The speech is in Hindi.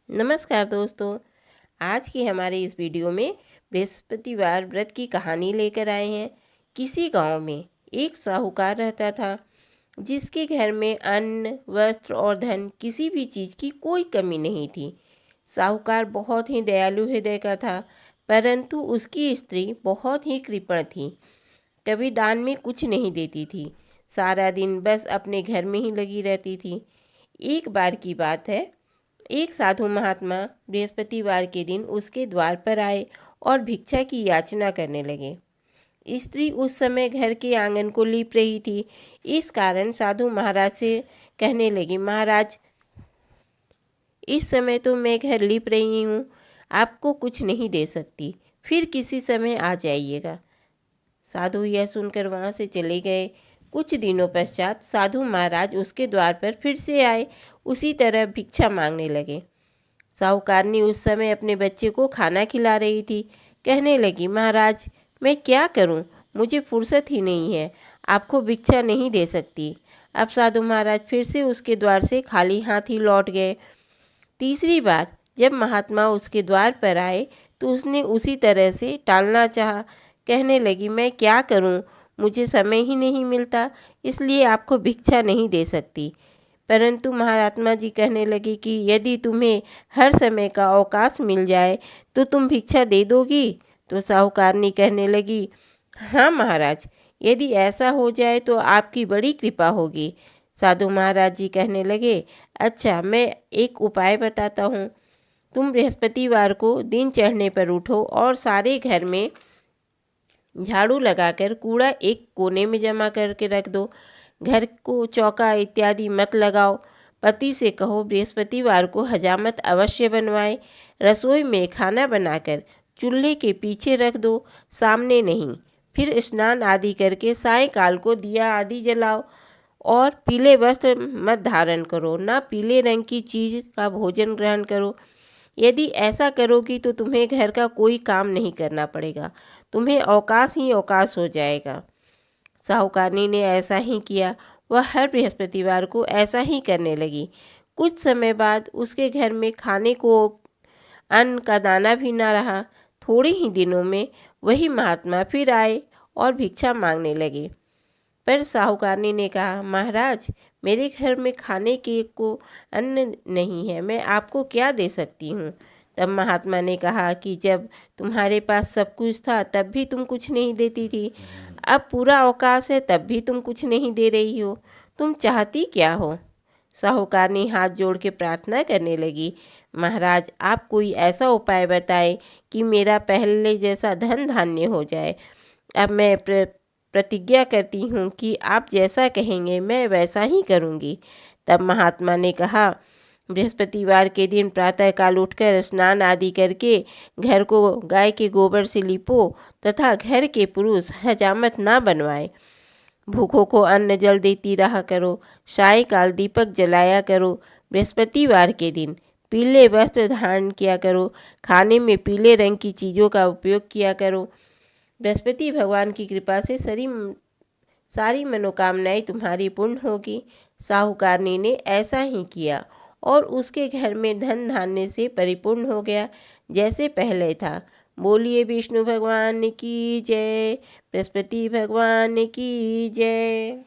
नमस्कार दोस्तों। आज की हमारे इस वीडियो में बृहस्पतिवार व्रत की कहानी लेकर आए हैं। किसी गांव में एक साहूकार रहता था जिसके घर में अन्न, वस्त्र और धन किसी भी चीज़ की कोई कमी नहीं थी। साहूकार बहुत ही दयालु हृदय का था, परंतु उसकी स्त्री बहुत ही कृपण थी। कभी दान में कुछ नहीं देती थी, सारा दिन बस अपने घर में ही लगी रहती थी। एक बार की बात है, एक साधु महात्मा बृहस्पतिवार के दिन उसके द्वार पर आए और भिक्षा की याचना करने लगे। स्त्री उस समय घर के आंगन को लीप रही थी। इस कारण साधु महाराज से कहने लगी, महाराज, इस समय तो मैं घर लीप रही हूँ, आपको कुछ नहीं दे सकती, फिर किसी समय आ जाइएगा। साधु यह सुनकर वहाँ से चले गए। कुछ दिनों पश्चात साधु महाराज उसके द्वार पर फिर से आए, उसी तरह भिक्षा मांगने लगे। साहूकारनी उस समय अपने बच्चे को खाना खिला रही थी। कहने लगी, महाराज, मैं क्या करूं, मुझे फुर्सत ही नहीं है, आपको भिक्षा नहीं दे सकती। अब साधु महाराज फिर से उसके द्वार से खाली हाथ ही लौट गए। तीसरी बार जब महात्मा उसके द्वार पर आए तो उसने उसी तरह से टालना चाहा। कहने लगी, मैं क्या करूं, मुझे समय ही नहीं मिलता, इसलिए आपको भिक्षा नहीं दे सकती। परंतु महात्मा जी कहने लगे कि यदि तुम्हें हर समय का अवकाश मिल जाए तो तुम भिक्षा दे दोगी। तो साहूकारनी कहने लगी, हाँ महाराज, यदि ऐसा हो जाए तो आपकी बड़ी कृपा होगी। साधु महाराज जी कहने लगे, अच्छा, मैं एक उपाय बताता हूँ। तुम बृहस्पतिवार को दिन चढ़ने पर उठो और सारे घर में झाड़ू लगाकर कूड़ा एक कोने में जमा करके रख दो। घर को चौका इत्यादि मत लगाओ। पति से कहो बृहस्पतिवार को हजामत अवश्य बनवाए। रसोई में खाना बनाकर चूल्हे के पीछे रख दो, सामने नहीं। फिर स्नान आदि करके सायंकाल को दिया आदि जलाओ और पीले वस्त्र मत धारण करो, ना पीले रंग की चीज़ का भोजन ग्रहण करो। यदि ऐसा करोगी तो तुम्हें घर का कोई काम नहीं करना पड़ेगा, तुम्हें अवकाश ही अवकाश हो जाएगा। साहूकारनी ने ऐसा ही किया। वह हर बृहस्पतिवार को ऐसा ही करने लगी। कुछ समय बाद उसके घर में खाने को अन्न का दाना भी न रहा। थोड़े ही दिनों में वही महात्मा फिर आए और भिक्षा मांगने लगे। पर साहूकारनी ने कहा, महाराज, मेरे घर में खाने के को अन्न नहीं है, मैं आपको क्या दे सकती हूँ। तब महात्मा ने कहा कि जब तुम्हारे पास सब कुछ था तब भी तुम कुछ नहीं देती थी, अब पूरा अवकाश है तब भी तुम कुछ नहीं दे रही हो, तुम चाहती क्या हो। साहूकारनी हाथ जोड़ के प्रार्थना करने लगी, महाराज, आप कोई ऐसा उपाय बताएं कि मेरा पहले जैसा धन धान्य हो जाए। अब मैं प्रतिज्ञा करती हूँ कि आप जैसा कहेंगे मैं वैसा ही करूँगी। तब महात्मा ने कहा, बृहस्पतिवार के दिन प्रातःकाल उठकर स्नान आदि करके घर को गाय के गोबर से लिपो तथा घर के पुरुष हजामत ना बनवाए। भूखों को अन्न जल देती रहा करो, सायंकाल दीपक जलाया करो। बृहस्पतिवार के दिन पीले वस्त्र धारण किया करो, खाने में पीले रंग की चीज़ों का उपयोग किया करो। बृहस्पति भगवान की कृपा से सारी मनोकामनाएं तुम्हारी पूर्ण होगी। साहूकारनी ने ऐसा ही किया और उसके घर में धन धान्य से परिपूर्ण हो गया, जैसे पहले था। बोलिए विष्णु भगवान की जय, बृहस्पति भगवान की जय।